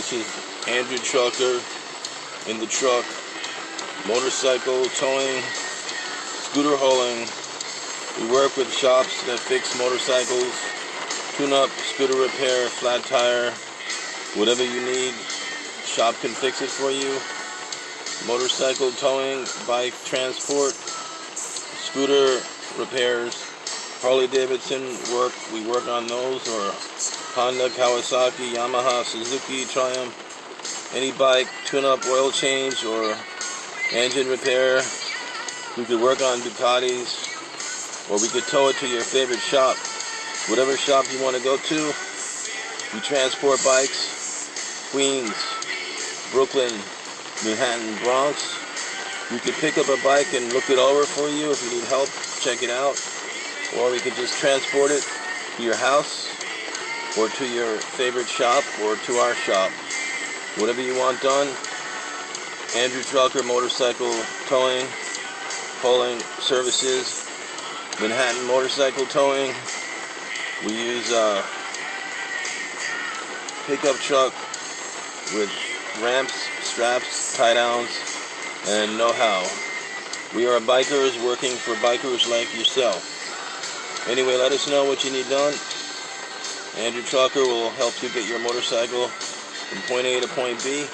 This is Andrew Trucker in the truck, motorcycle towing, scooter hauling. We work with shops that fix motorcycles, tune-up, scooter repair, flat tire, whatever you need, shop can fix it for you. Motorcycle towing, bike transport, scooter repairs, Harley Davidson work, we work on those, or Honda, Kawasaki, Yamaha, Suzuki, Triumph, any bike, tune-up, oil change, or engine repair. We could work on Ducatis, or we could tow it to your favorite shop. Whatever shop you want to go to, we transport bikes, Queens, Brooklyn, Manhattan, Bronx. We could pick up a bike and look it over for you if you need help, check it out. Or we could just transport it to your house, or to your favorite shop, or to our shop. Whatever you want done. Andrew Trucker Motorcycle Towing, hauling services, Manhattan Motorcycle Towing. We use a pickup truck with ramps, straps, tie-downs, and know-how. We are bikers working for bikers like yourself. Anyway, let us know what you need done. Andrew Trucker will help you get your motorcycle from point A to point B.